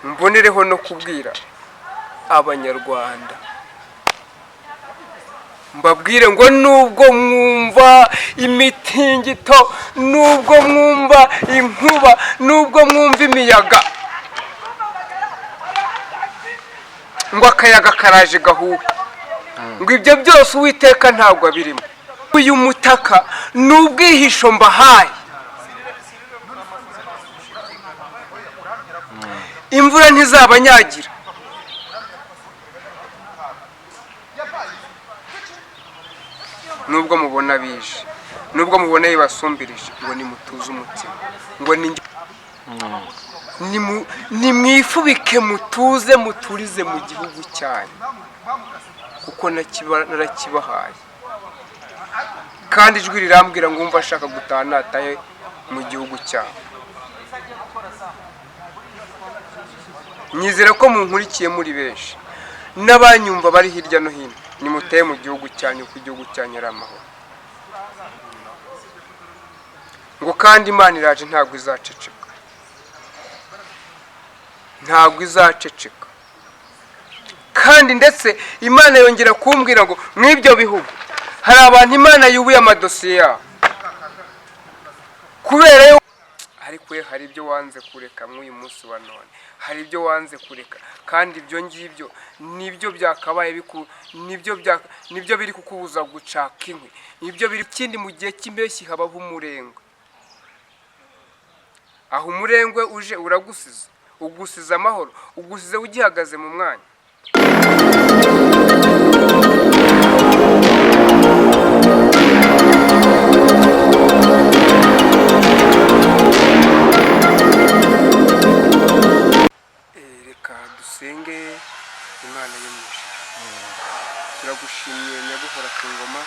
mbonereho no kubwira abanyarwanda, mbabwire ngo nubwo mwumva imitingito, nubwo mwumva inkuba, nubwo mwumva imiyaga, ngo akayaga karaje gahuhe, ngo ibyo byose Uwiteka ntabwo abirimo. Uyu mutaka ni ubwihisho mbahaye. Imvura ntizabanyagira, nubwo mubona bije, nubwo mubona bibasumbirije, ngo nimutuze umutima, ngo nimwifubike mutuze muturize mu gihugu cyanyu, kuko narakibahaye. Kandi ijwi rirambwira ngo umva ashaka gutaha natahe mu gihugu cyawe. Nyizera ko munkurikiye muri benshi n'abanyumva bari hirya no hino, nimuteye mu gihugu cyanyu, ku gihugu cyanyu ari amahoro. Ngo kandi Imana iraje ntabwo izaceceka, ntabwo izaceceka. Kandi ndetse Imana yongera kumbwira ngo mw'ibyo bihugu hari abantu Imana yubuye amadosiye yabo, kubera yo ariko hari ibyo wanze kureka mw'uyu munsi wa none, hari ibyo wanze kureka, kandi ibyo ngibyo nibyo byakabaye nibyo biri kukubuza gucaka inkwi, nibyo biri kindi mu gihe cy'impeshyi habaho umurengwe. Aho umurengwe uje uragusiza, ugusiza amahoro, ugusize ugihagaze mu mwanya. Reka dusenge. Imana y'umugisha, turagushimiye Nyaguhora ku ngoma,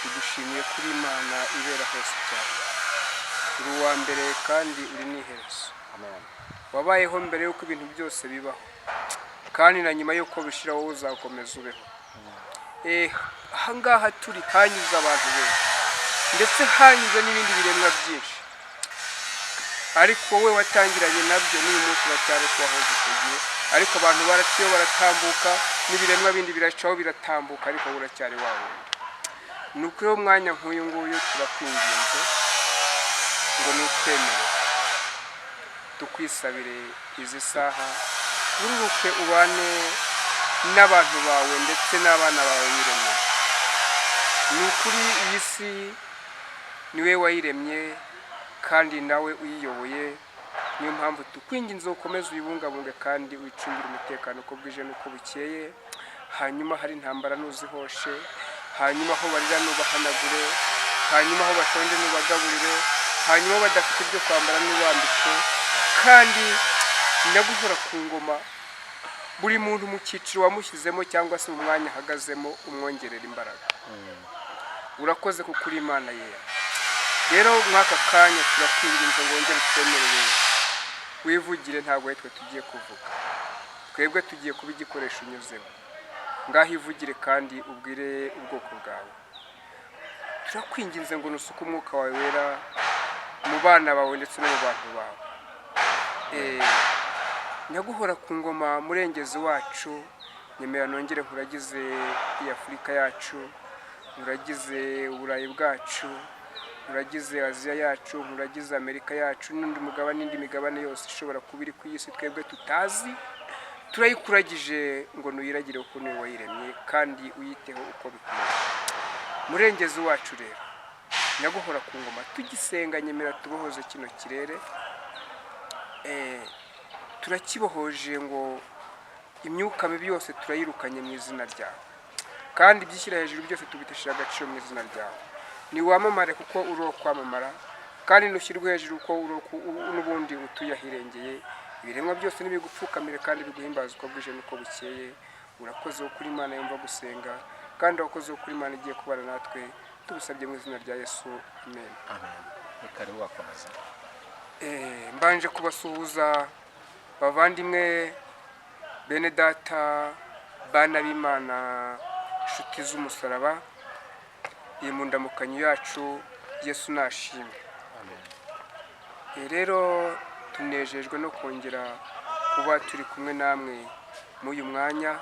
tugushimiye kuri Imana ibera hose cyane. Uri uwa mbere kandi uri n'iherezo. Wabayeho mbere y'uko ibintu byose bibaho, kandi na nyuma y'uko bishira wowe uzakomeza ubeho. Ahangaha turi hanyuze abantu benshi, ndetse hanyuze n'ibindi biremwa byinshi, ariko wowe watangiranye nabyo n'uyu munsi uracyari kubaho gutegiye. Ariko abantu baraciye baratambuka, n'ibiremwa bindi biracaho biratambuka, ariko uracyari wawe. Nuko uwo mwanya nk'uyu nguyu turakwinginze ngo nutwemere tukwisabire izi saha, ururuke ubane n'abantu bawe ndetse n'abana bawe wiremeye. Ni ukuri iyi si niwe wayiremye kandi nawe uyiyoboye, niyo mpamvu tukwinginze ukomeze uyibungabunge kandi wicungire umutekano uko bwije n'uko bukeye. Hanyuma hari intambara ntuzihoshe, hanyuma aho barira nubahanagure, hanyuma aho bashonje nubagaburire, hanyuma badafite ibyo kwambara nubambike. Kandi Nyaguhora ku ngoma, buri muntu mu cyiciro wamushyizemo cyangwa se mu mwanya ahagazemo umwongerera imbaraga. Urakoze kuko uri Imana yera. Rero mwaka kanya turakwinginze ngo wongere twemerere wivugire, ntabwo twe tugiye kuvuga, twebwe tugiye kuba igikoresho unyuzemo. Ngaho ivugire kandi ubwire ubwoko bwawe. Turakwinginze ngo nusuke umwuka wawe wera mu bana bawe ndetse no mu bantu bawe. Nyaguhora ku ngoma, murengezi wacu, nyemera nongere nkuragize iyi Afurika yacu, nkuragize Uburayi bwacu, nkuragize Aziya yacu, nkuragize Amerika yacu, n'undi mugabane n'indi migabane yose ishobora kuba iri ku isi twebwe tutazi. Turayikuragije ngo nuyiragire uko niwe wayiremye kandi uyiteho uko bikwiye. Murengezi wacu rero, Nyaguhora ku ngoma, tugisenga nyemera tubohoze kino kirere. Turakibohoje ngo imyuka mibi yose turayirukanye mu izina ryawe, kandi ibyishyira hejuru byose tubitesheje agaciro mu izina ryawe. Ni wamamare kuko uri uwo kwamamara, kandi nushyirwe hejuru uko n'ubundi utuye ahirengeye. Ibiremwa byose nibigupfukamire kandi biguhimbaza uko bwije n'uko bukeye. Urakoze wo kuri Imana yumva gusenga, kandi urakoze wo kuri Imana igiye kubana natwe, tubisabye mu izina rya Yesu, amen. Amen. Reka rero wakomeza. Mbanje kubasuhuza bavandimwe, bene data, bana b'Imana, inshuti z'umusaraba. Iyi mu ndamukanyo yacu Yesu nashimwe. Rero tunejejwe no kongera kuba turi kumwe namwe muri uyu mwanya,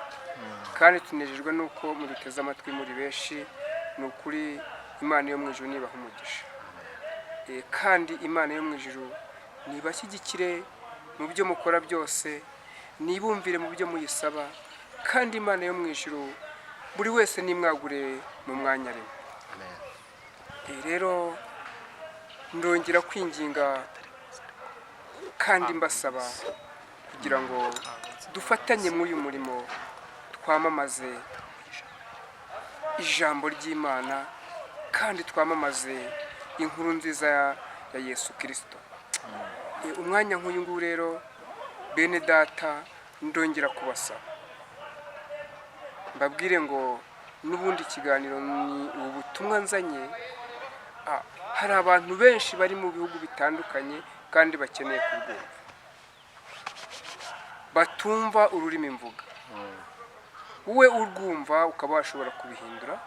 kandi tunejejwe nuko muduteze amatwi muri benshi. Ni ukuri Imana yo mu ijuru nibaha umugisha, kandi Imana yo mu ijuru nibashyigikire mu byo mukora byose, nibumvire mu byo muyisaba, kandi Imana yo mu ijuru buri wese nimwagure mu mwanya rimwe. Rero ndongera kwinginga kandi mbasaba kugira ngo dufatanye muri uyu murimo, twamamaze ijambo ry'Imana kandi twamamaze inkuru nziza ya Yesu Kristo. Umwanya nk'uyu nguyu rero bene data ndongera kubasaba, mbabwire ngo n'ubundi ikiganiro ni ubutumwa nzanye. Hari abantu benshi bari mu bihugu bitandukanye kandi bakeneye kubwumva, batumva ururimi mvuga. Wowe urwumva ukaba washobora kubihindura,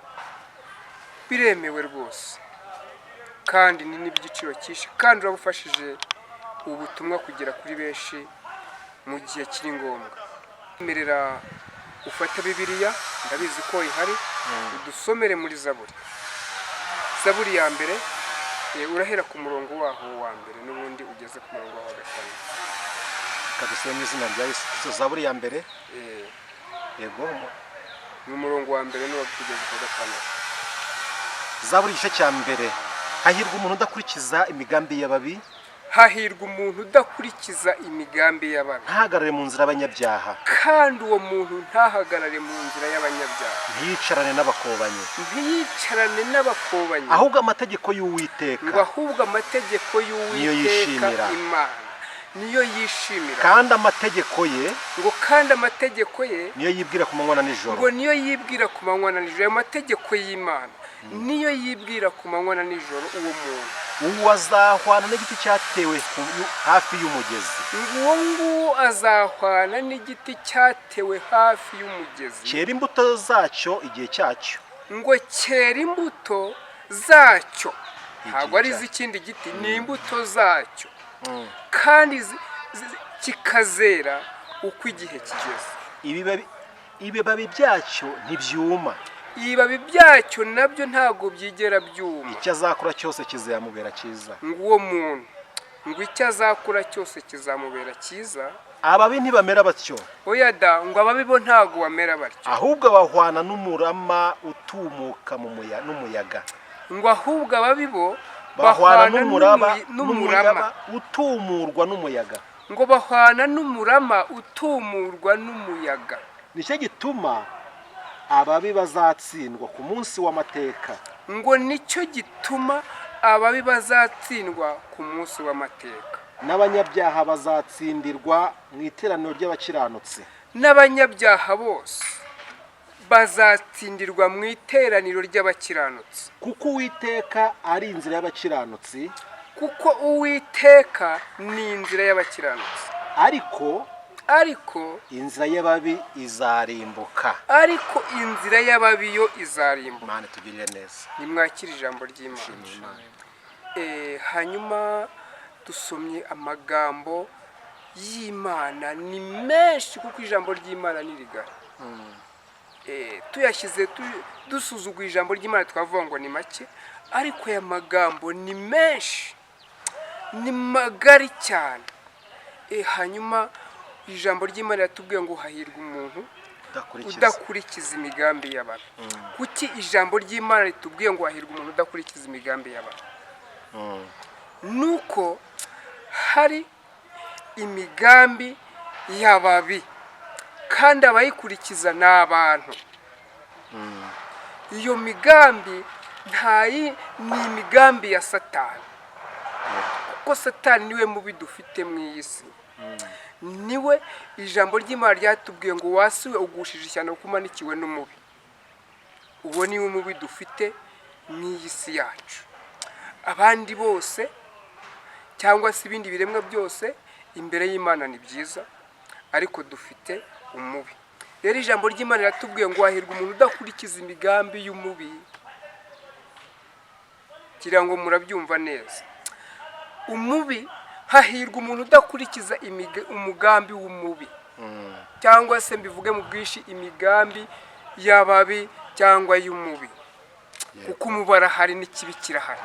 biremewe rwose, kandi ni n'iby'igiciro cyinshi, kandi urabufashije ubutumwa kugera kuri benshi mu gihe kiri ngombwa. Merera ufate Bibiliya, ndabizi ko ihari, udusomere muri Zaburi ya mbere, urahera ku murongo waho wa mbere n'ubundi ugeze ku murongo wa gatanu. Kadusome mu izina rya Yesu. Zaburi ya mbere, yego, ni umurongo wa mbere n'uwa kugeza ku gatandatu. Zaburi igice cya mbere. Hahirwa umuntu udakurikiza imigambi y'ababi, hahirwa umuntu udakurikiza imigambi y'ababi, ntahagarare mu nzira y'abanyabyaha, kandi uwo muntu ntahagarare mu nzira y'abanyabyaha, ntiyicarane n'abakobanyi, ahubwo amategeko y'Uwiteka, ngo ahubwo amategeko y'Uwiteka Imana niyo yishimira, kandi amategeko ye, ngo kandi amategeko ye niyo yibwira ku manywa na nijoro, ngo niyo yibwira ku manywa na nijoro. Ayo mategeko y'Imana niyo yibwira ku manywa na nijoro. Uwo muntu uwo azahwana n'igiti cyatewe hafi y'umugezi, uwo nguwo azahwana n'igiti cyatewe hafi y'umugezi, cyera imbuto zacyo igihe cyacyo, ngo cyera imbuto zacyo, ntabwo ari iz'ikindi giti, ni imbuto zacyo, kandi kikazera uko igihe kigeze. ibibabi byacyo ntibyuma, ibibabi byacyo nabyo ntabwo byigera byuma. icyo azakora cyose kizamubera cyiza. Nguwo muntu ngo icyo azakora cyose kizamubera cyiza. Ababi ntibamera batyo, oya da, ngo ababi bo ntabwo bamera batyo, ahubwo bahwana n'umurama utumuka n'umuyaga. Ngo ahubwo ababi bo bahwana n'umurama utumurwa n'umuyaga. Ngo bahwana n'umurama utumurwa n'umuyaga. Nicyo gituma ababi bazatsindwa ku munsi w'amateka. Ngo nicyo gituma ababi bazatsindwa ku munsi w'amateka, n'abanyabyaha bazatsindirwa mu iteraniro ry'abakiranutsi. N'abanyabyaha bose bazatsindirwa mu iteraniro ry'abakiranutsi, kuko Uwiteka ari inzira y'abakiranutsi, kuko Uwiteka ni inzira y'abakiranutsi, ariko inzira y'ababi izarimbuka. Ariko inzira y'ababi yo izarimbuka. Imana tugirire neza. Nimwakire ijambo ry'Imana. Hanyuma dusomye amagambo y'Imana ni menshi, kuko ijambo ry'Imana ni rigari. Tuyashyize dusuzuguye ijambo ry'Imana twavuga ngo ni make, ariko aya magambo ni menshi, ni magari cyane. Hanyuma ijambo ry'Imana yatubwiye ngo hahirwa umuntu udakurikiza imigambi y'abantu. Kuki ijambo ry'Imana ritubwiye ngo hahirwa umuntu udakurikiza imigambi y'abantu? Nuko hari imigambi y'ababi, kandi abayikurikiza ni abantu. Iyo migambi ni imigambi ya Satani, kuko Satani niwe mubi dufite mu iyi si. Niwe ijambo ry'Imana ryatubwiye ngo wasiwe ugushije ishyano kuko umanikiwe n'umubi. Uwo niwe umubi dufite mu iyi si yacu. Abandi bose cyangwa se ibindi biremwa byose imbere y'Imana ni byiza, ariko dufite umubi. Rero ijambo ry'Imana riratubwiye ngo hahirwa umuntu udakurikiza imigambi y'umubi. Kugira ngo murabyumva neza, umubi hahirwa umuntu udakurikiza umugambi w'umubi, cyangwa se mbivuge mu bwinshi imigambi y'ababi cyangwa y'umubi, kuko umubara hari n'ikibi kirahari.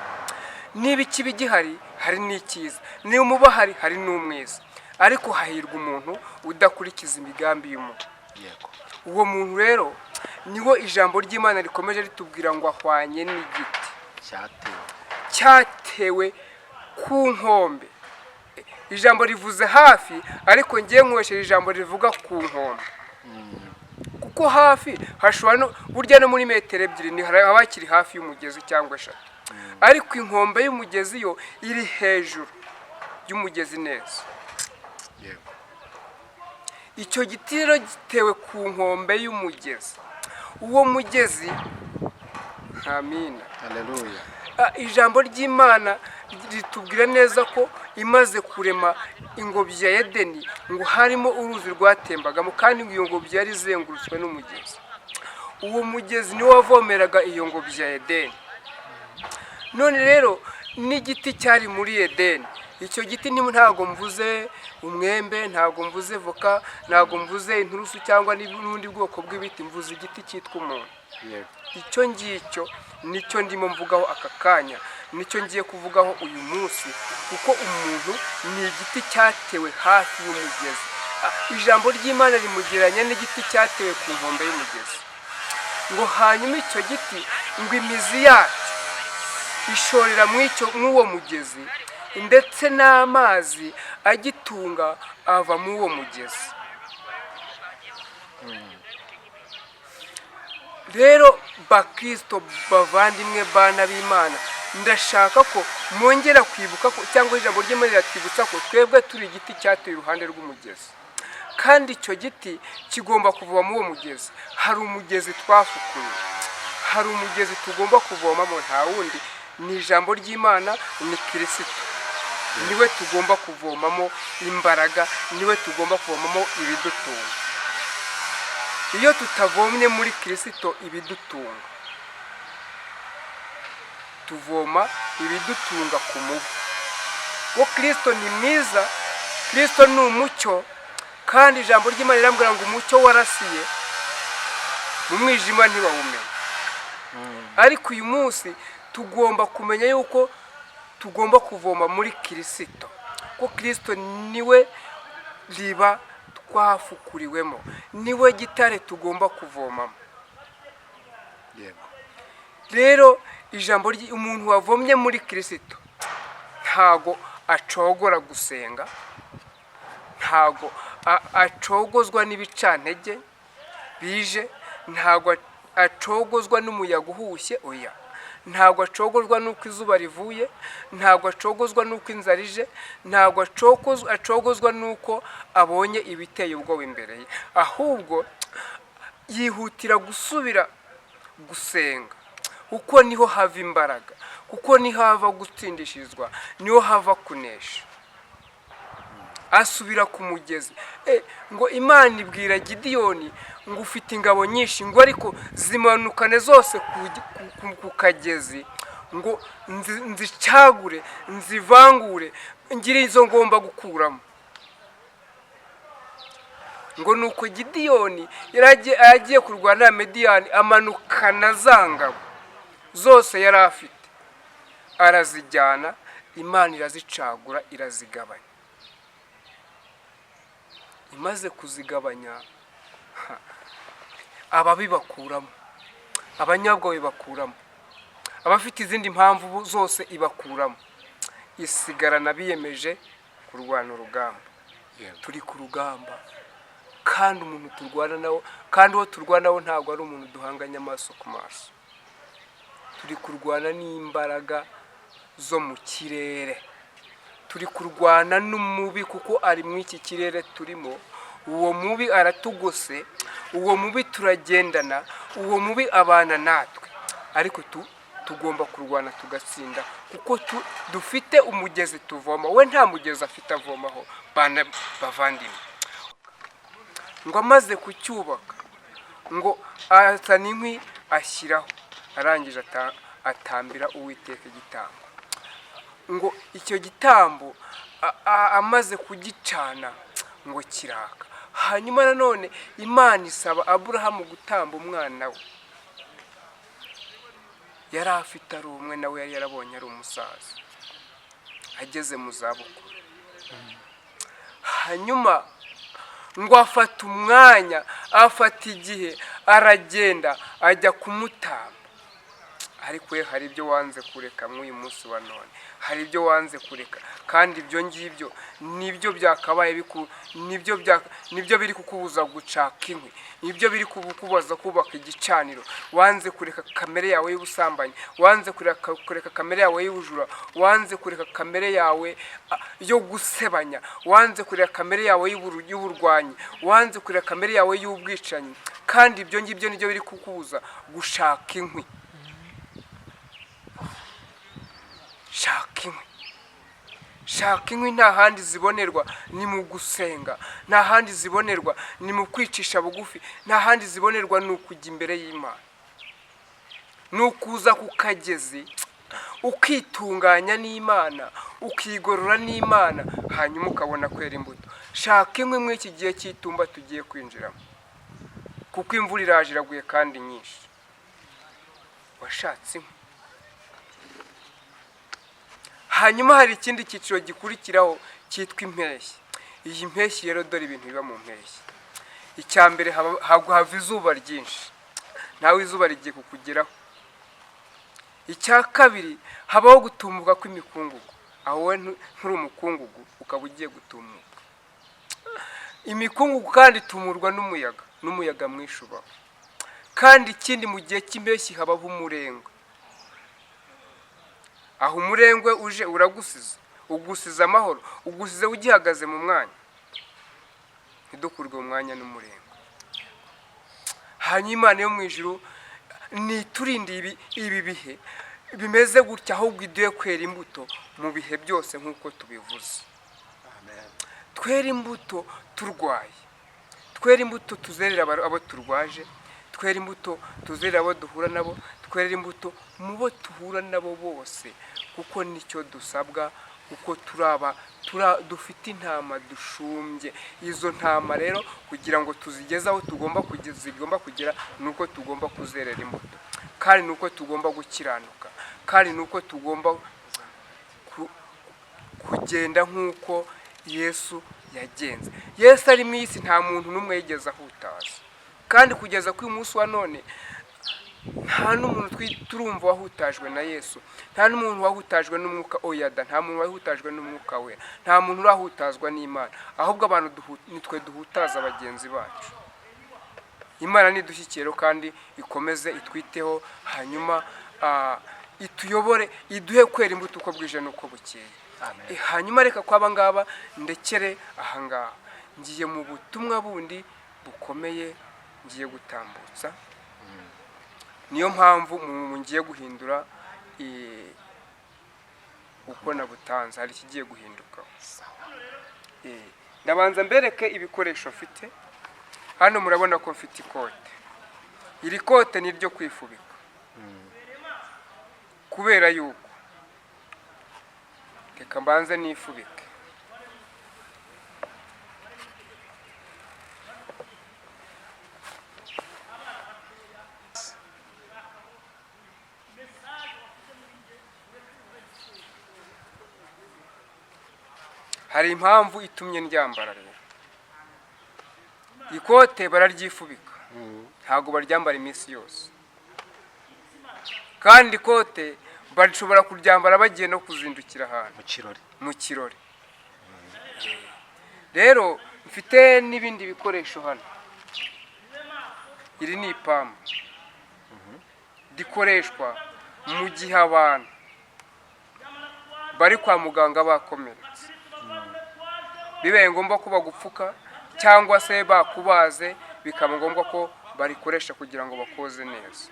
Niba ikibi gihari hari n'icyiza, niba umuba hari n'umwiza, ariko hahirwa umuntu udakurikiza imigambi y'umubi. Uwo muntu rero niwo ijambo ry'Imana rikomeje ritubwira ngo ahwanye n'igiti cyatewe ku nkombe. Ijambo rivuze hafi, ariko ngiye nkoresheje ijambo rivuga ku nkombe, kuko hafi hashobora burya no muri metero ebyiri haba hakiri hafi y'umugezi cyangwa 3, ariko inkombe y'umugezi yo iri hejuru y'umugezi neza. Icyo giti rero gitewe ku nkombe y'umugezi. Uwo mugezi, amina, haleluya, ijambo ry'Imana ritubwira neza ko imaze kurema ingobyi ya Edeni ngo harimo uruzi rwatembagamo, kandi iyo ngobyi yari izengurutswe n'umugezi. Uwo mugezi niwo wavomeraga iyo ngobyi ya Edeni. None rero n'igiti cyari muri Edeni, icyo giti ntabwo mvuze umwembe, ntabwo mvuze voka, ntabwo mvuze inturusu cyangwa n'ubundi bwoko bw'ibiti, mvuze igiti cyitwa umuntu. Icyo ngicyo nicyo ndimo mvugaho aka kanya, nicyo ngiye kuvugaho uyu munsi, kuko umuntu ni igiti cyatewe hafi y'umugezi. Ijambo ry'Imana rimugereranya n'igiti cyatewe ku nkombe y'umugezi, ngo hanyuma icyo giti ngo imizi yacyo ishorera mw'uwo mugezi, ndetse n'amazi agitunga ava mu uwo mugezi. Rero bakristo bavandimwe bana b'Imana, ndashaka ko mwongera kwibuka ko, cyangwa ijambo ry'Imana riratwibutsa ko twebwe turi igiti cyatuye iruhande rw'umugezi, kandi icyo giti kigomba kuva mu uwo mugezi. Hari umugezi twafukuye, hari umugezi tugomba kuvomamo, nta wundi, ni ijambo ry'Imana, ni Kristo. Niwe tugomba kuvomamo imbaraga, niwe tugomba kuvomamo ibidutunga. Iyo tutavomye muri Kristo ibidutunga, tuvoma ibidutunga ku mubi. Ngo Kristo ni mwiza, Kristo ni umucyo, kandi ijambo ry'Imana rirambwira ngo umucyo warasiye mu mwijima ntiwawumenya. Ariko uyu munsi tugomba kumenya yuko tugomba kuvoma muri Kristo, ko Kristo niwe riba twafukuriwemo, niwe gitare tugomba kuvomamo. Rero ijambo umuntu wavomye muri Kristo ntago acogora gusenga, ntago acogozwa n'ibicantege bije, ntago acogozwa n'umuyaga uhushye, oya, ntago acogozwa n'uko izuba rivuye, ntago acogozwa n'uko inzara ije, ntago acogozwa n'uko abonye ibiteye ubwoba imbere ye, ahubwo yihutira gusubira gusenga, kuko niho hava imbaraga, kuko niho hava gutsindishirizwa, niho hava kunesha. Asubira ku mugezi. Ngo Imana ibwira Gideyoni ngo ufite ingabo nyinshi, ngo ariko zimanukane zose ku kagezi, ngo nzicagure, nzivangure, ngire izo ngomba gukuramo. Ngo nuko Gideyoni yagiye kurwana na Mediyani, amanukana za ngabo zose yari afite, arazijyana, Imana irazicagura, irazigabanya. Imaze kuzigabanya, ababi bakuramo, abanyabwoba bakuramo, abafite izindi mpamvu zose ibakuramo, isigarana biyemeje kurwana urugamba. Turi ku rugamba, kandi umuntu turwana nawo, kandi uwo turwana nawo ntabwo ari umuntu duhanganye amaso ku maso. Turi kurwana n'imbaraga zo mu kirere, turi kurwana n'umubi, kuko ari mu iki kirere turimo. Uwo mubi aratugose, uwo mubi turagendana, uwo mubi abana natwe, ariko tugomba kurwana tugatsinda, kuko dufite umugezi tuvoma. We nta mugezi afite avomaho, bana bavandimwe. Ngo amaze kucyubaka, ngo azana inkwi ashyiraho, arangije atambira Uwiteka igitambo. Ngo icyo gitambo amaze kugicana ngo kiraka. Hanyuma nanone Imana isaba Aburahamu gutamba umwana we, yari afite ari umwe, nawe yari yarabonye ari umusaza ageze mu zabukuru. Hanyuma ngo afata umwanya, afata igihe, aragenda ajya kumutamba. Ariko we hari ibyo wanze kureka mw'uyu munsi wa none, hari ibyo wanze kureka, kandi ibyo ngibyo nibyo byakabaye nibyo biri kukubuza gucaka inkwi, nibyo biri kukubuza kubaka igicaniro. Wanze kureka kamere yawe y'ubusambanyi, wanze kureka kamere yawe y'ubujura, wanze kureka kamere yawe yo gusebanya, wanze kureka kamere yawe y'uburwanyi, wanze kureka kamere yawe y'ubwicanyi, kandi ibyo ngibyo nibyo biri kukubuza gushaka inkwi. Shaka inkwi nta handi zibonerwa ni mu gusenga, nta handi zibonerwa ni mu kwicisha bugufi, nta handi zibonerwa ni ukujya imbere y'Imana, ni ukuza ku kagezi ukitunganya n'Imana, ukigorora n'Imana, hanyuma ukabona kwera imbuto. Shaka inkwi muri iki gihe cy'itumba tugiye kwinjiramo, kuko imvura iraje iraguye kandi nyinshi. Washatse inkwi. Hanyuma hari ikindi cyiciro gikurikiraho cyitwa impeshyi. Iyi mpeshyi rero dore ibintu biba mu mpeshyi. Icya mbere hava izuba ryinshi, nawe izuba rigiye kukugeraho. Icya kabiri habaho gutumuka kw'imikungugu, aho we nturi umukungugu ukaba ugiye gutumuka. Imikungugu kandi itumurwa n'umuyaga mwinshi ubaho. Kandi ikindi mu gihe cy'impeshyi habaho umurengwe. Aho umurengwe uje uragusiza, ugusiza amahoro, ugusize ugihagaze mu mwanya. Ntidukurwe mu mwanya n'umurengwe. Hanyuma Imana yo mu ijuru niturinde ibi bihe bimeze gutya, ahubwo iduhe kwera imbuto mu bihe byose nk'uko tubivuze. Twera imbuto turwaye, twera imbuto tuzerera abo turwaje, twera imbuto tuzerera abo duhura nabo, twera imbuto mu bo tuhura nabo bose, kuko nicyo dusabwa, kuko dufite intama dushumbye. Izo ntama rero kugira ngo tuzigeze aho zigomba kugera, nuko tugomba kuzerera imbuto, kandi nuko tugomba gukiranuka, kandi nuko tugomba kugenda nk'uko Yesu yagenze. Yesu ari mu isi nta muntu n'umwe yigeze ahutaza, kandi kugeza kuri uyu munsi wa none nta n'umuntu turumva wahutajwe na Yesu, nta n'umuntu wahutajwe n'umwuka oyada, nta muntu wahutajwe n'umwuka wera, nta muntu urahutazwa n'Imana, ahubwo abantu nitwe duhutaza bagenzi bacu. Imana nidushyikire kandi ikomeze itwiteho, hanyuma ituyobore, iduhe kwera imbuto uko bwije n'uko bukeye. Hanyuma reka kwaba ngaba ndekere ahangaha, ngiye mu butumwa bundi bukomeye ngiye gutambutsa. Niyo mpamvu ngiye guhindura uko nabutanze, hari ikigiye guhinduka. Ndabanza mbereke ibikoresho mfite. Hano murabona ko mfite ikote. Iri kote ni ryo kwifubika, kubera yuko reka mbanze nifubike. Hari impamvu itumye ndyambara rero. Ikote bararyifubika, ntabwo baryambara iminsi yose, kandi ikote bashobora kuryambara bagiye no kuzindukira ahantu mu kirori. Rero mfite n'ibindi bikoresho hano. Iri ni ipamba rikoreshwa mu gihe abantu bari kwa muganga bakomeretse, bibaye ngombwa ko bagupfuka cyangwa se bakubaze, bikaba ngombwa ko barikoresha kugira ngo bakoze neza.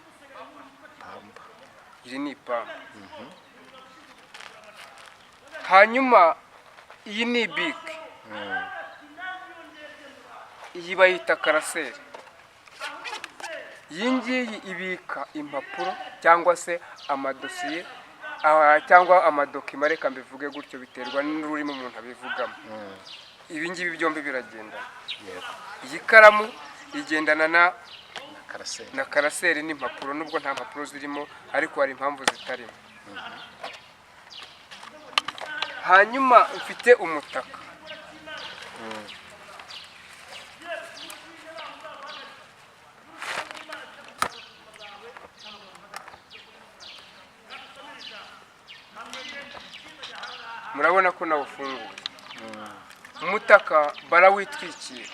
Iri ni ipamba. Hanyuma iyi ni bike, iyi bayita karaseri. Iyi ngiyi ibika impapuro cyangwa se amadosiye cyangwa amadokima, reka mbivuge gutyo, biterwa n'ururimi umuntu abivugamo. Ibi ngibi byombi biragenda. Iyi karamu igendana na karaseri n'impapuro, nubwo nta mpapuro zirimo ariko hari impamvu zitarimo. Hanyuma mfite umutaka. Murabona ko nawufunguye. Umutaka barawitwikira.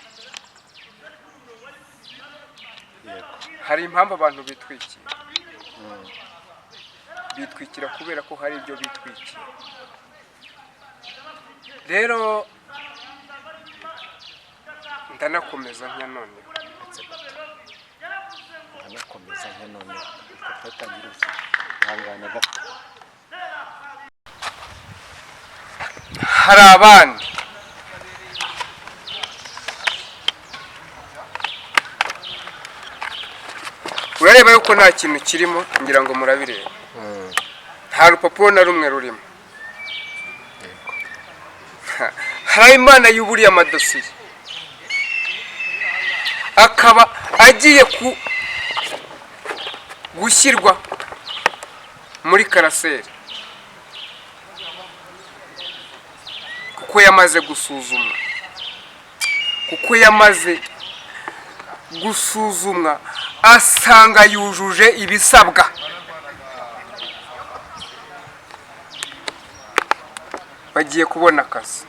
Hari impamvu abantu bitwikira. Bitwikira kubera ko hari ibyo bitwikira. Rero ndanakomeza nka none. Hari abandi urareba yuko nta kintu kirimo, ngira ngo murabireba. Nta rupapuro na rumwe rurimo. Hari Imana yuburiye amadosiye, akaba agiye gushyirwa muri karaseri, kuko yamaze gusuzumwa, asanga yujuje ibisabwa. Bagiye kubona akazi.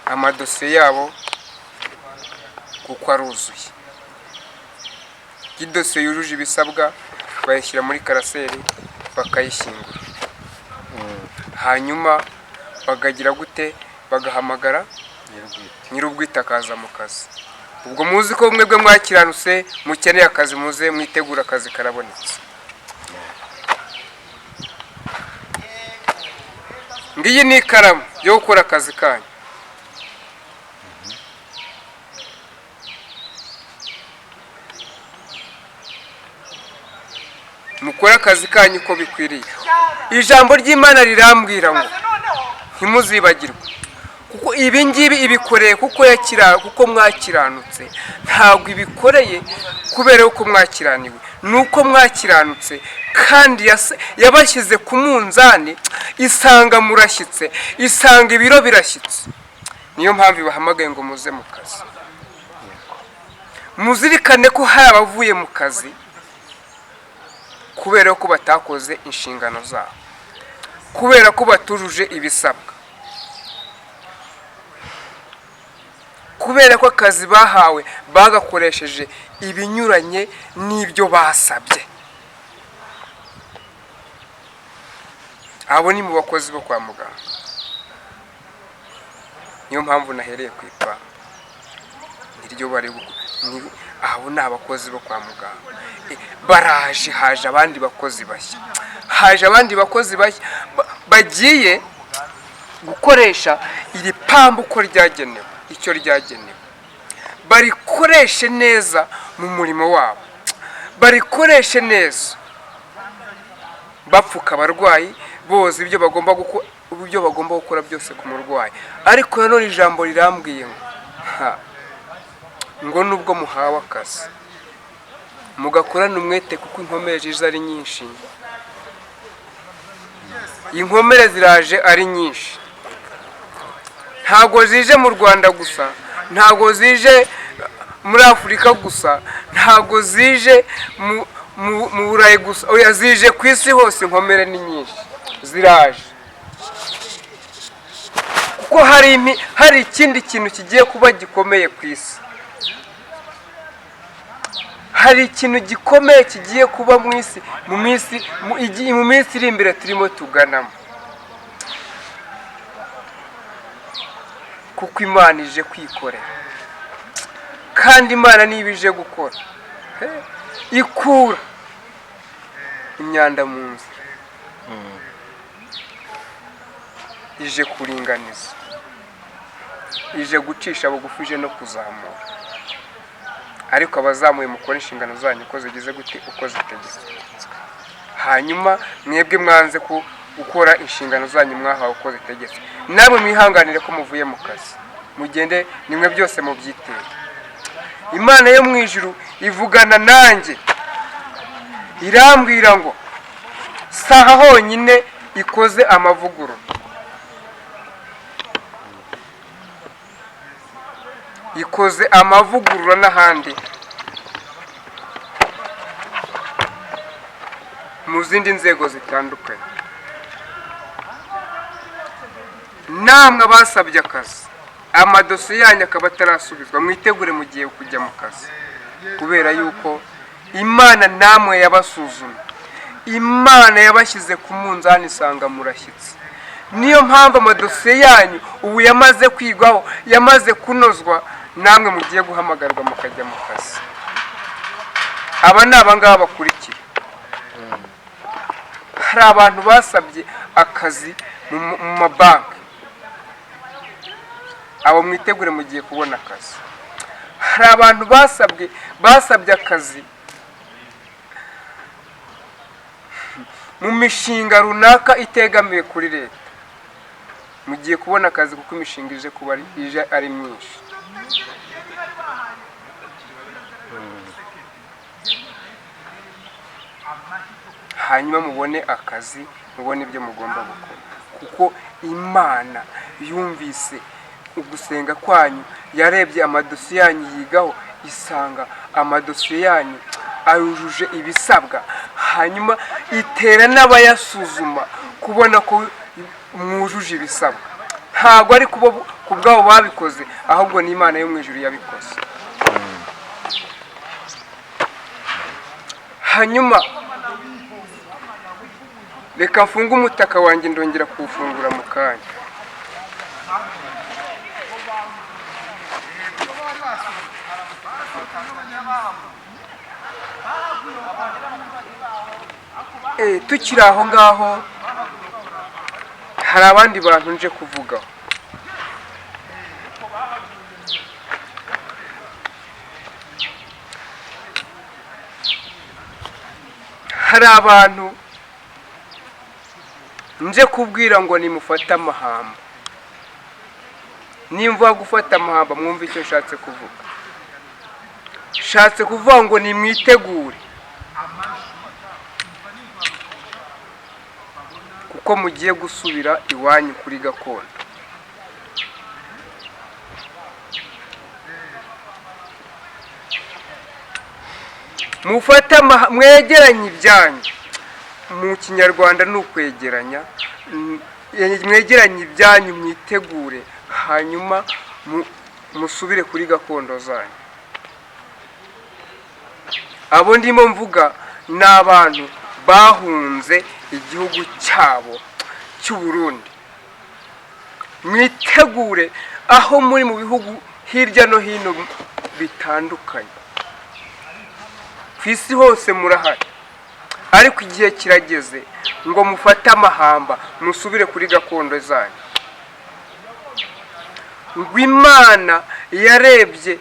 Amadosiye yabo kuko aruzuye. Idosiye yujuje ibisabwa bayishyira muri karaseri, bakayishyingura. Hanyuma bagagira gute? Bagahamagara nyir'ubwite akaza mu kazi. Ubwo muzi ko mwebwe mwakiranutse, mukeneye akazi, muze mwitegura akazi karabonetse. Ngiyi ni ikaramu yo gukora akazi kanyu. Mukora akazi kanyu uko bikwiriye. Ijambo ry'Imana rirambwira ngo ntimuzibagirwe, kuko ibi ngibi ibikoreye kuko mwakiranutse. Ntabwo ibikoreye kubera uko mwakiraniwe, nuko mwakiranutse, kandi yabashyize ku munzani, isanga murashyitse, isanga ibiro birashyitse. Niyo mpamvu bahamagaye ngo muze mu kazi. Muzirikane ko hari abavuye mu kazi kubera ko batakoze inshingano zabo, kubera ko batujuje ibisabwa, kubera ko akazi bahawe bagakoresheje ibinyuranye n'ibyo basabye. Abo ni mu bakozi bo kwa muganga. Niyo mpamvu nahereye ku ipamba. Niryo bari abo ni abakozi bo kwa muganga. Baraje, haje abandi bakozi bashya. Bagiye gukoresha iri pamba uko ryagenewe, icyo ryagenewe. Barikoreshe neza mu murimo wabo. Barikoreshe neza. Bapfuka abarwayi, boza ibyo bagomba gukora byose ku murwayi. Ariko nanone ijambo rirambwiye ngo nubwo muhawe akazi, mugakorana umwete, kuko inkomere zije ari nyinshi. Inkomere ziraje ari nyinshi. Ntago zije mu Rwanda gusa, ntago zije muri Afurika gusa, ntago zije mu Burayi gusa, oya zije ku isi hose. Inkomere ni nyinshi, ziraje. Kuko hari ikindi kintu kigiye kuba gikomeye ku isi. Hari ikintu gikomeye kigiye kuba mu isi, mu minsi iri imbere turimo tuganamo. Kuko Imana ije kwikorera, kandi Imana niba ije gukora, ikura imyanda mu nzira, ije kuringaniza, ije gucisha bugufi, ije no kuzamura. ariko abazamuye mukora inshingano zanyu uko zigize gute, uko zitegetswe. Hanyuma mwebwe mwanze gukora inshingano zanyu mwahawe uko zitegetswe, namwe mwihanganire ko muvuye mu kazi, mugende nimwe byose mubyiteye. Imana yo mu ijuru ivugana nanjye irambwira ngo saha honyine ikoze amavugurura, ikoze amavugurura n'ahandi mu zindi nzego zitandukanye. Namwe basabye akazi, amadosiye yanyu akaba atarasubizwa, mwitegure mugiye kujya mu kazi, kubera yuko Imana namwe yabasuzumye, Imana yabashyize ku munzani isanga murashyitse. Niyo mpamvu amadosiye yanyu ubu yamaze kwigwaho, yamaze kunozwa, namwe mugiye guhamagarwa mukajya mu kazi. Aba ni abangaba bakurikira. Hari abantu basabye akazi mu mabanki, abo mwitegure mugiye kubona akazi. Hari abantu basabye akazi mu mishinga runaka itegamiye kuri leta, mugiye kubona akazi kuko imishinga ije ari myinshi. Hanyuma mubone akazi, mubone ibyo mugomba gukora, kuko Imana yumvise ugusenga kwanyu, yarebye amadosiye yanyu yigaho, isanga amadosiye yanyu ayujuje ibisabwa, hanyuma itera n'abayasuzuma kubona ko mwujuje ibisabwa. Ntabwo ari ku bwabo babikoze, ahubwo ni Imana yo mu ijuru yabikoze. Hanyuma reka mfunge umutaka wanjye, ndongera kuwufungura mu kanya. Tukiri aho ngaho, hari abandi bantu nje kuvugaho. Hari abantu nje kubwira ngo nimufate amahamba. Nimvuga gufata amahamba, mwumva icyo nshatse kuvuga. Nshatse kuvuga ngo nimwitegure, kuko mugiye gusubira iwanyu kuri gakondo. Mwegeranye ibyanyu, mu kinyarwanda ni ukwegeranya. Mwegeranye ibyanyu, mwitegure, hanyuma musubire kuri gakondo zanyu. Abo ndimo mvuga ni abantu bahunze igihugu cyabo cy'u Burundi. Mwitegure aho muri mu bihugu hirya no hino bitandukanye, ku isi hose murahari, ariko igihe kirageze ngo mufate amahamba, musubire kuri gakondo zanyu. Ngo Imana yarebye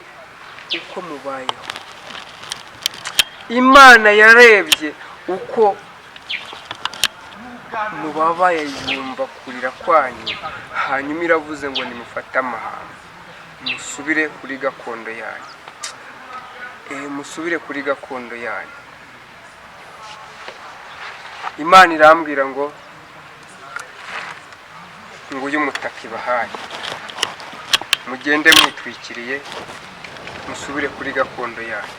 uko mubayeho, Imana yarebye uko mubabaye, yumva kurira kwanyu, hanyuma iravuze ngo nimufate amahamba, musubire kuri gakondo yanyu. Musubire kuri gakondo yanyu. Imana irambwira ngo uyu mutaka ibahaye, mugende mwitwikiriye, musubire kuri gakondo yanyu.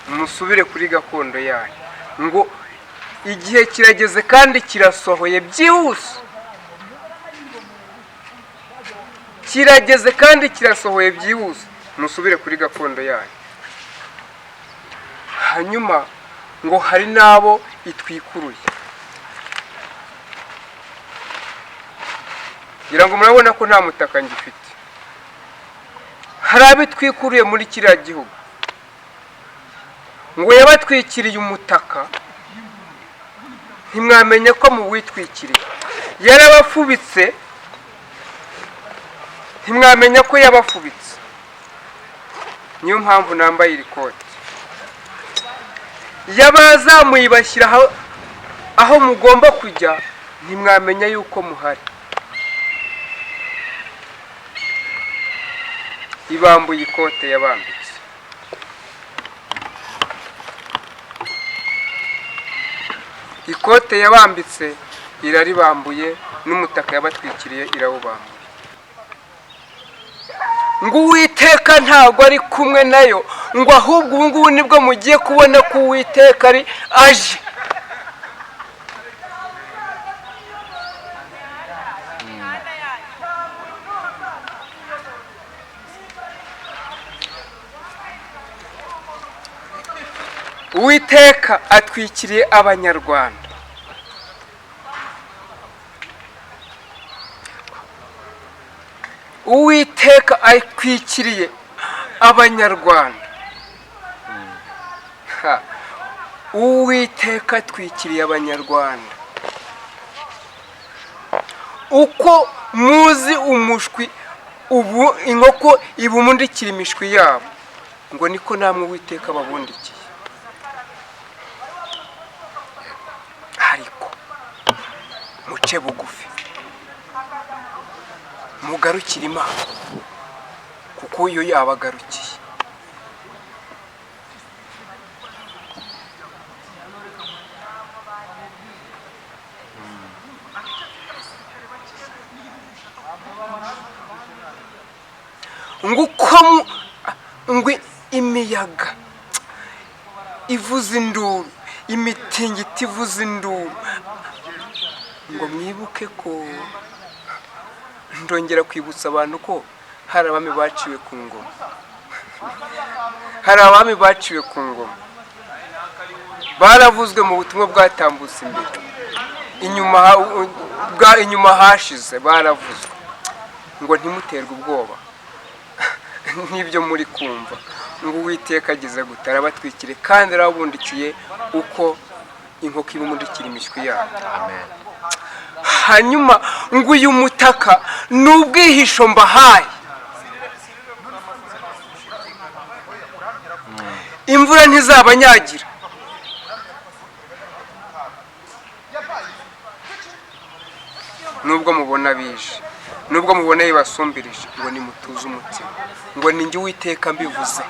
Musubire kuri gakondo yanyu. Ngo igihe kirageze kandi kirasohoye byihuse. Kirageze kandi kirasohoye byihuse, musubire kuri gakondo yanyu. Hanyuma ngo hari nabo itwikuruye. Ngira ngo murabona ko nta mutaka ngifite. Hari abitwikuruye muri kiriya gihugu, ngo yabatwikiriye umutaka, ntimwamenye ko muwitwikiriye. Yarabafubitse, ntimwamenya ko yabafubitse. niyo mpamvu nambaye iri kote. Yabazamuye bashyira aho mugomba kujya, ntimwamenya yuko muhari. Ibambuye ikote yabambitse. Ikote yabambitse iraribambuye, n'umutaka yabatwikiriye irawubambuye. Ngo Uwiteka ntabwo ari kumwe nayo, ngo ahubwo ubu ngubu nibwo mugiye kubona ko Uwiteka ari aje. Uwiteka atwikiriye abanyarwanda. Uwiteka atwikiriye abanyarwanda. Uwiteka atwikiriye abanyarwanda. Uko muzi umushwi ubu inkoko ibumundikira imishwi yabo, ngo niko namwe Uwiteka babundikiye. Ariko muce bugufi, mugarukire Imana, kuko iyo yabagarukiye. ngo imiyaga ivuza induru, imitingito ivuza induru, ngo mwibuke ko, ndongera kwibutsa abantu ko hari abami baciwe ku ngoma. Hari abami baciwe ku ngoma, baravuzwe mu butumwa bwatambutse imbere, inyuma hashize baravuzwe. Ngo ntimuterwe ubwoba n'ibyo muri kumva, ngo Uwiteka ageze gutara abatwikire kandi arabundikiye uko inkoko ibumundikira imishwi yabo. Amen. Hanyuma ngo uyu mutaka n'ubwihisho mbahaye. Imvura ntizabanyagira, nubwo mubona bije, nubwo mubona bibasumbirije, ngo nimutuze umutima, ngo ni njye Uwiteka mbivuze.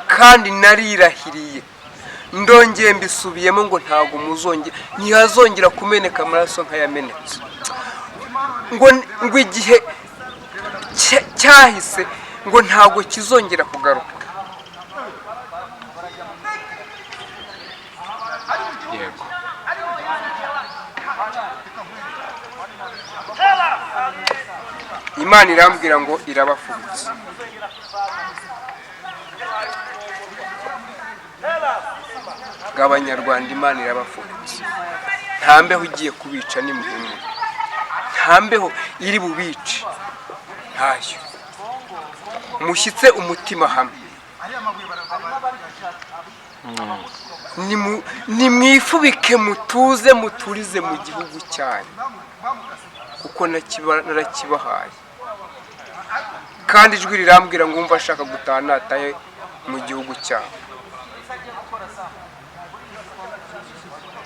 Kandi narirahiriye, ndongeye mbisubiyemo, ngo ntabwo ntihazongera kumeneka amaraso nk'ayamenetse. Ngo igihe cyahise, ngo ntabwo kizongera kugaruka. Yego. Imana irambwira ngo irabafubitse. Bw'Abanyarwanda Imana irabafubitse. Nta mbeho igiye kubica nimuhumure, nta mbeho iri bubice, ntayo. Mushyitse umutima hamwe, nimwifubike mutuze, muturize mu gihugu cyanyu, kuko narakibahaye. Kandi ijwi rirambwira ngo umva ashaka gutaha natahe mu gihugu cyabo.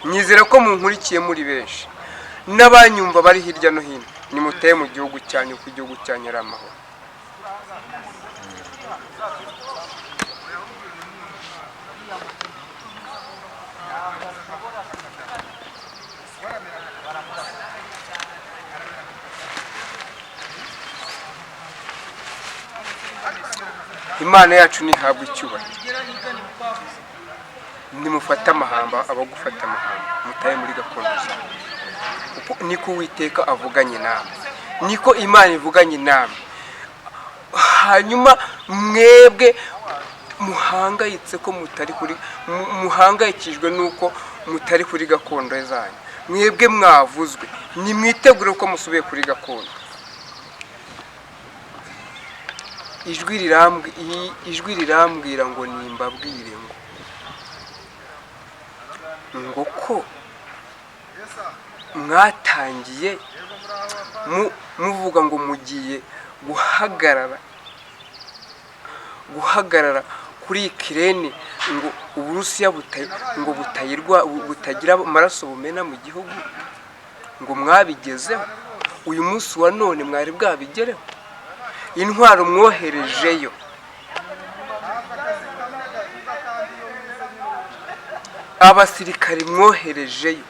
Nyizera ko munkurikiye muri benshi, n'abanyumva bari hirya no hino, nimuteye mu gihugu cyanyu, kuko igihugu cyanyu ari amahoro. Imana yacu ntihabwa icyubahiro. Nimufate amahamba, abagufata amahamba mutaye muri gakondo zawe. Niko Uwiteka avuganye namwe, niko Imana ivuganye namwe. Hanyuma mwebwe muhangayitse ko muhangayikijwe nuko mutari kuri gakondo zanyu, mwebwe mwavuzwe, nimwitegure ko musubiye kuri gakondo. Ijwi rirambwira ngo nimbabwire ngo ko mwatangiye muvuga ngo mugiye guhagarara guhagarara kuri Ukraine ngo Uburusiya ngo butagira amaraso bumena mu gihugu, ngo mwabigezeho uyu munsi wa none mwari bwabigereho? Intwaro mwoherejeyo abasirikari mwoherejeyo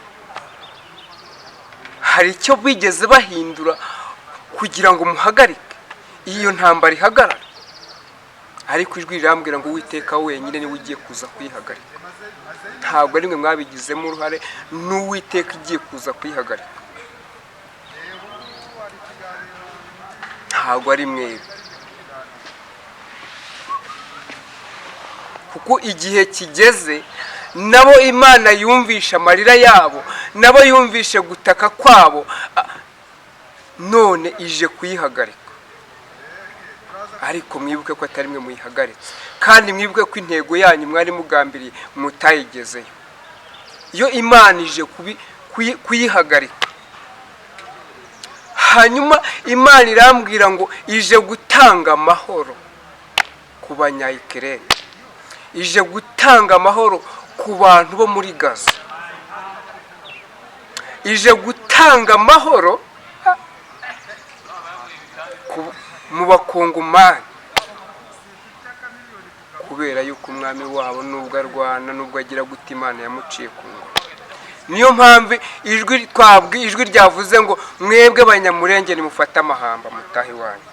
hari icyo bigeze bahindura kugira ngo muhagarike iyo ntambara ihagarara? Ariko ijwi rirambwira ngo Uwiteka wenyine niwe ugiye kuza kuyihagarika, ntabwo ari mwe mwabigizemo uruhare, n'Uwiteka igiye kuza kuyihagarika, ntabwo ari mwebwe. Kuko igihe kigeze nabo Imana yumvisha amarira yabo, nabo yumvishe gutaka kwabo, none ije kuyihagarika. Ariko mwibuke ko atari mwe muyihagaritse, kandi mwibuke ko intego yanyu mwari mugambiriye mutayigezeyo. Iyo Imana ije kuyihagarika, hanyuma Imana irambwira ngo ije gutanga amahoro ku banya-Ukraine, ije gutanga amahoro ku bantu bo muri Gaza, ije gutanga amahoro mu bakongomani, kubera yuko umwami wabo nubwo arwana, nubwo agira gute, Imana yamuciye ku ngoma. Niyo mpamvu ijwi ryavuze ngo mwebwe Abanyamulenge nimufate amahamba mutahe wanyu,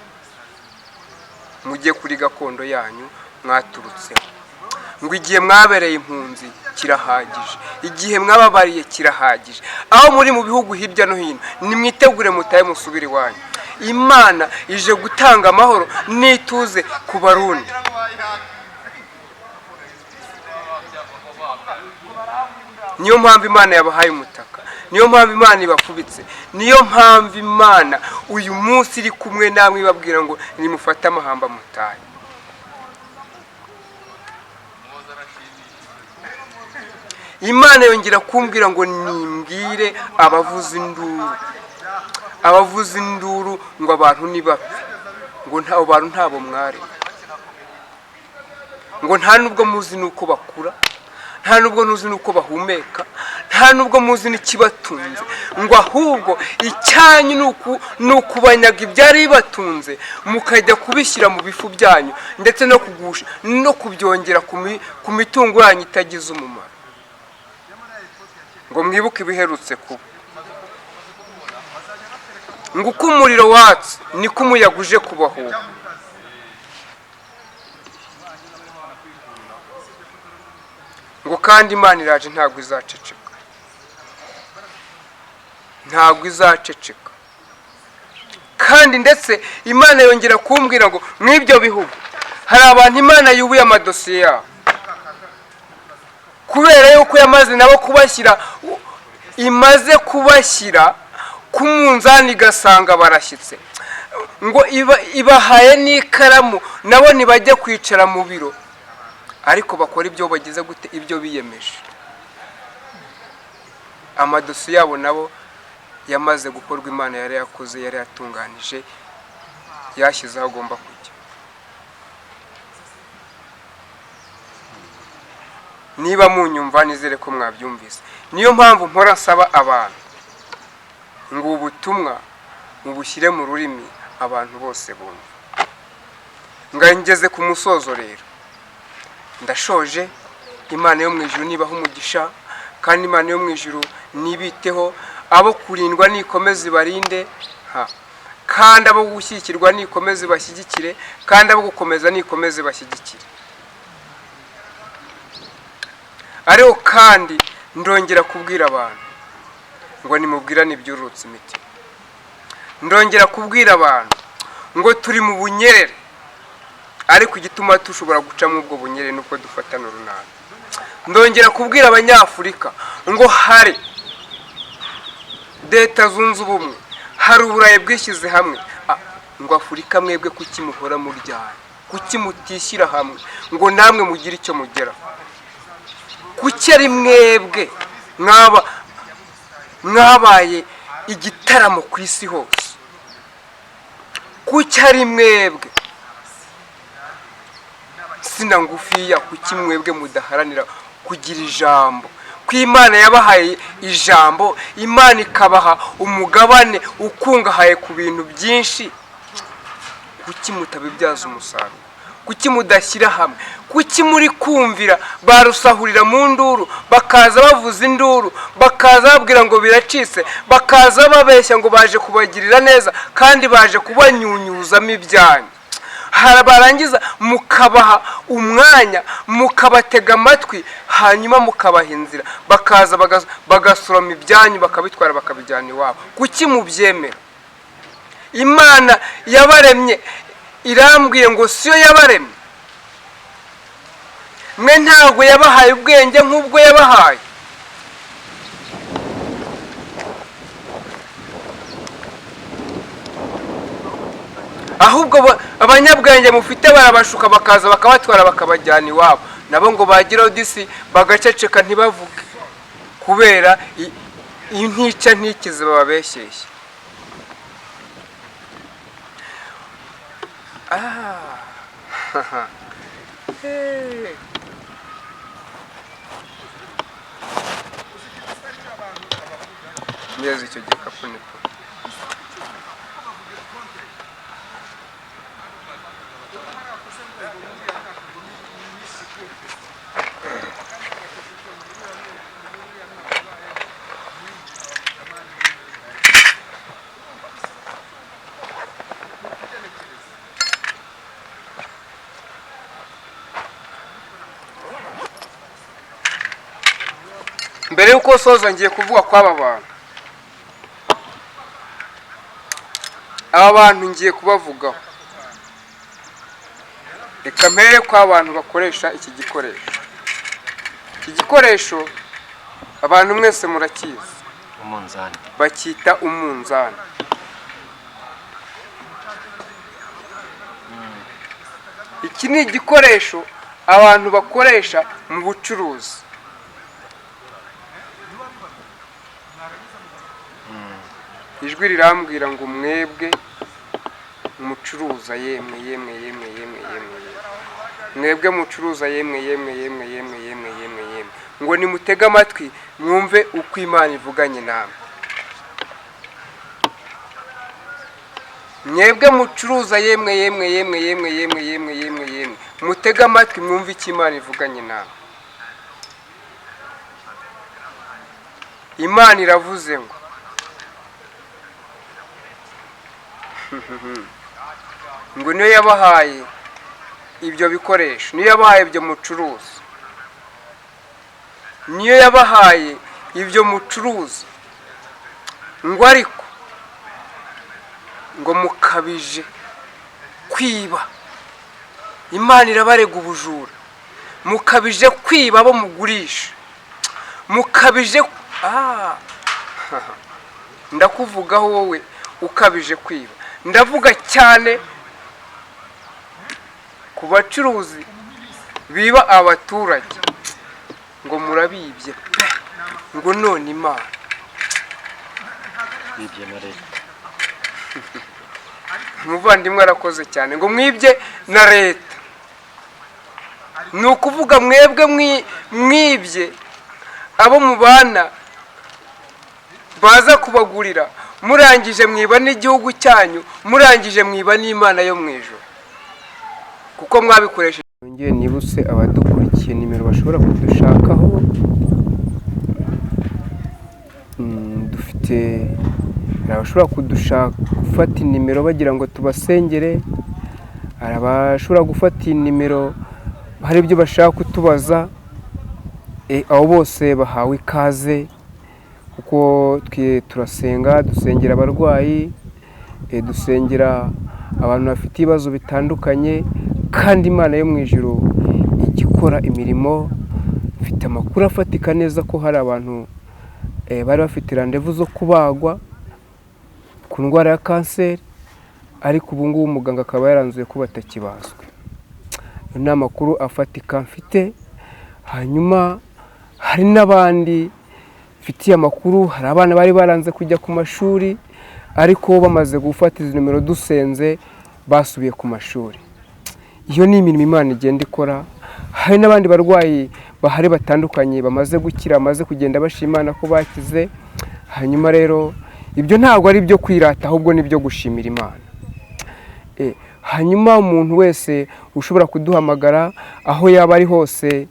mujye kuri gakondo yanyu mwaturutseho. Ngo igihe mwabereye impunzi kirahagije, igihe mwababariye kirahagije. Aho muri mu bihugu hirya no hino nimwitegure mutahe musubire iwanyu. Imana ije gutanga amahoro n'ituze ku Barundi. Niyo mpamvu Imana yabahaye umutaka, niyo mpamvu Imana ibafubitse, niyo mpamvu Imana uyu munsi iri kumwe namwe ibabwira ngo nimufate amahamba mutahe. Imana yongera kumbwira ngo nimbwire abavuza induru ngo abantu nibapfe, ngo abo bantu ntabo mwari, ngo nta nubwo muzi nuko bakura, nta nubwo muzi nuko bahumeka, nta nubwo muzi n'ikibatunze, ngo ahubwo icyanyu ni ukubanyaga ibyari bibatunze mukajya kubishyira mu bifu byanyu, ndetse no kugusha no kubyongera ku mitungo yanyu itagize umumaro. Ngo mwibuke ibiherutse kuba, ngo uko umuriro watse niko umuyaga uje kubahuha. Ngo kandi Imana iraje ntabwo izaceceka, ntabwo izaceceka. Kandi ndetse Imana yongera kumbwira ngo mw'ibyo bihugu hari abantu Imana yubuye amadosiye yabo, kubera yuko yamaze nabo imaze kubashyira ku munzani igasanga barashyitse. Ngo ibahaye n'ikaramu nabo ntibajye kwicara mu biro, ariko bakora ibyo bagize gute, ibyo biyemeje. Amadosiye yabo nabo yamaze gukorwa, Imana yari yakoze, yari yatunganije, yashyizeho agomba kujya. Niba munyumva nizere ko mwabyumvise. Niyo mpamvu mpora nsaba abantu ngo ubutumwa mubushyire mu rurimi abantu bose bumva. Ngangeze ku musozo rero, ndashoje. Imana yo mu ijuru nibaho umugisha, kandi Imana yo mu ijuru nibiteho. Abo kurindwa nikomeze barinde, kandi abo gushyigikirwa nikomeze bashyigikire, kandi abo gukomeza nikomeze bashyigikire. Ariko kandi ndongera kubwira abantu ngo nimubwirane ibyurutse imitima. Ndongera kubwira abantu ngo turi mu bunyerere, ariko igituma tushobora gucamo ubwo bunyerere nuko dufatana urunana. Ndongera kubwira Abanyafurika ngo hari Leta Zunze Ubumwe, hari Uburayi bwishyize hamwe. Ngo Afurika mwebwe kuki muhora muryana, kuki mutishyira hamwe ngo namwe mugire icyo mugeraho? Kuki ari mwebwe mwabaye igitaramo ku isi hose? Kuki ari mwebwe sina ngufiya kuki mwebwe mudaharanira kugira ijambo ko Imana yabahaye ijambo, Imana ikabaha umugabane ukungahaye ku bintu byinshi, kuki mutabibyaza umusaruro? Kuki mudashyira hamwe? Kuki muri kumvira barusahurira mu nduru, bakaza bavuza induru, bakaza babwira ngo biracitse, bakaza babeshya ngo baje kubagirira neza kandi baje kubanyunyuzamo ibyanyu, barangiza mukabaha umwanya, mukabatega amatwi, hanyuma mukabaha inzira, bakaza bagasoroma ibyanyu bakabitwara bakabijyana iwabo. Kuki mubyemera? Imana yabaremye irambwiye ngo siyo yabaremye, mwe ntabwo yabahaye ubwenge nk'ubwo yabahaye. Ahubwo abanyabwenge mufite barabashuka bakaza bakabatwara bakabajyana iwabo, nabo ngo bagire odisi bagaceceka ntibavuge kubera intica ntikize bababeshyeshye. Neza icyo gikapu niko. Mbere yuko soza ngiye kuvuga kw'aba bantu. Aba bantu ngiye kubavugaho. Reka mpere ko abantu bakoresha iki gikoresho. Iki gikoresho abantu mwese murakizi. Umunzani. Bakita umunzani. Iki ni igikoresho abantu bakoresha mu bucuruzi. Ijwi rirambwira ngo mwebwe mucuruza yemwe mwebwe mucuruza yemwe ngo nimutege amatwi mwumve uko Imana ivuganye namwe. Mwebwe mucuruza yemwe mutege amatwi mwumve icyo Imana ivuganye namwe. Imana iravuze ngo ngo niyo yabahaye ibyo bikoresho, niyo yabahaye ibyo mucuruza, niyo yabahaye ibyo mucuruza, ngo ariko ngo mukabije kwiba. Imana irabarega ubujura, mukabije kwiba abo mugurisha, mukabije ndakuvugaho wowe ukabije kwiba. Ndavuga cyane ku bacuruzi biba abaturage ngo murabibye pe, ngo none Imana bibye na leta. Umuvandimwe arakoze cyane ngo mwibye na leta. Ni ukuvuga mwebwe mwibye abo mubana baza kubagurira, murangije mwiba n'igihugu cyanyu, murangije mwiba n'Imana yo mu ijuru, kuko mwabikoresheje. Ngiye nibutse abadukurikiye nimero bashobora kudushakaho. Dufite abashobora kudushaka gufata inimero bagira ngo tubasengere, hari abashobora gufata inimero hari ibyo bashaka kutubaza. Abo bose bahawe ikaze kuko turasenga, dusengera abarwayi, dusengera abantu bafite ibibazo bitandukanye, kandi Imana yo mu ijuru igikora imirimo. Mfite amakuru afatika neza ko hari abantu bari bafite randevu zo kubagwa ku ndwara ya kanseri, ariko ubu ngubu umuganga akaba yaranzuye ko batakibazwe. Ni amakuru afatika mfite. Hanyuma hari n'abandi mfitiye amakuru, hari abana bari baranze kujya ku mashuri ariko bamaze gufata izi nimero dusenze basubiye ku mashuri. iyo ni imirimo Imana igenda ikora. Hari n'abandi barwayi bahari batandukanye bamaze gukira, bamaze kugenda bashima Imana ko bakize. Hanyuma rero ibyo ntabwo ari ibyo kwirata, ahubwo ni byo gushimira Imana. Hanyuma umuntu wese ushobora kuduhamagara aho yaba ari hose,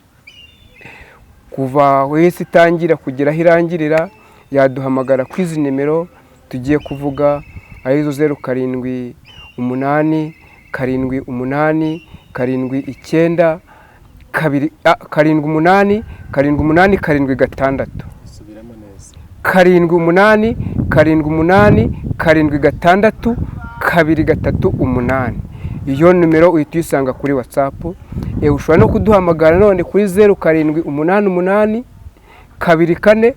kuva wese itangira kugera aho irangirira, yaduhamagara ku izi nimero tugiye kuvuga, arizo 07 8 7 8 7 9 7 8 7 8 subiramo neza 7 8 7 8 7 6 iyo nimero uhita uyisanga kuri WhatsApp. Ushobora no kuduhamagara none kuri 07 88 24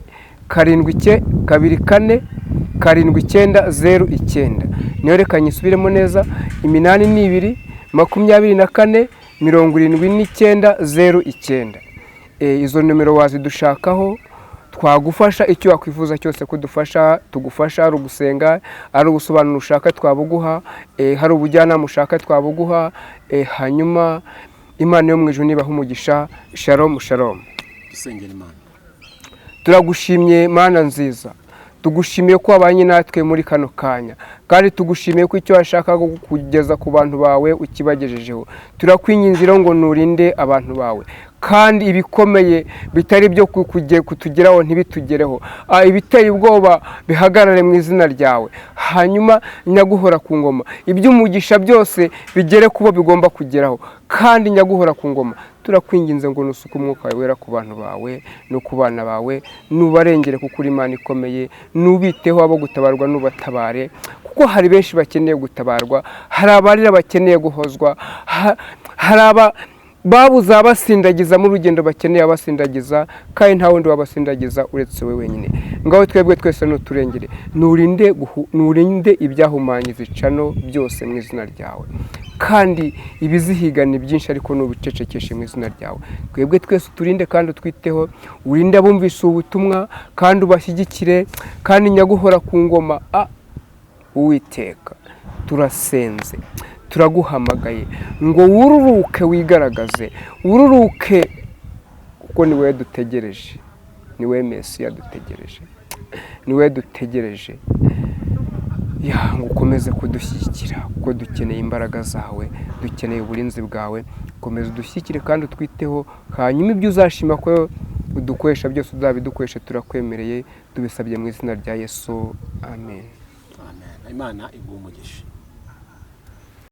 74 7909. Niyo reka nyisubiremo neza, 82 24 79 09. Izo nimero wazidushakaho, twagufasha icyo wakwifuza cyose kudufasha, tugufasha. Ari ugusenga, ari ugusobanura ushaka twabuguha, hari ubujyanama ushaka twabuguha. Hanyuma Imana yo mu ijuru nibaha umugisha. Shalom shalom. dusengera Imana. Turagushimye Mana nziza, tugushimiye ko wabanye natwe muri kano kanya, kandi tugushimiye ko icyo washakaga kugeza ku bantu bawe ukibagejejeho. Turakwinginzira ngo nurinde abantu bawe, kandi ibikomeye bitari byo kutugeraho ntibitugereho. Ibiteye ubwoba bihagarare mu izina ryawe. Hanyuma nyaguhora ku ngoma, iby'umugisha byose bigere kubo bigomba kugeraho, kandi nyaguhora ku ngoma. Turakwinginze ngo nusuke umwuka wawe wera ku bantu bawe no ku bana bawe, nubarengere kuko uri Imana ikomeye. Nubiteho abo gutabarwa, nubatabare kuko hari benshi bakeneye gutabarwa, hari abarira bakeneye guhozwa, hari babuze abasindagiza mu rugendo bakeneye abasindagiza, kandi nta wundi wabasindagiza uretse we wenyine. Ngaho twebwe twese nuturengere, nurinde ibyahumanya izicano byose mu izina ryawe, kandi ibizihiga ni byinshi ariko nubicecekeshe mu izina ryawe. Twebwe twese uturinde kandi utwiteho, urinde abumvise ubutumwa kandi ubashyigikire, kandi nyaguhora ku ngoma. Uwiteka, turasenze, turaguhamagaye ngo wururuke wigaragaze, wururuke kuko ni wowe dutegereje, ni wowe Mesiya dutegereje, ni wowe dutegereje. Ngo ukomeze kudushyigikira kuko dukeneye imbaraga zawe, dukeneye uburinzi bwawe. Komeza udushyigikire kandi utwiteho, hanyuma ibyo uzashima ko udukoresha byose uzabidukoreshe. Turakwemereye, tubisabye mu izina rya Yesu, amen. Amen. Imana iguhe umugisha.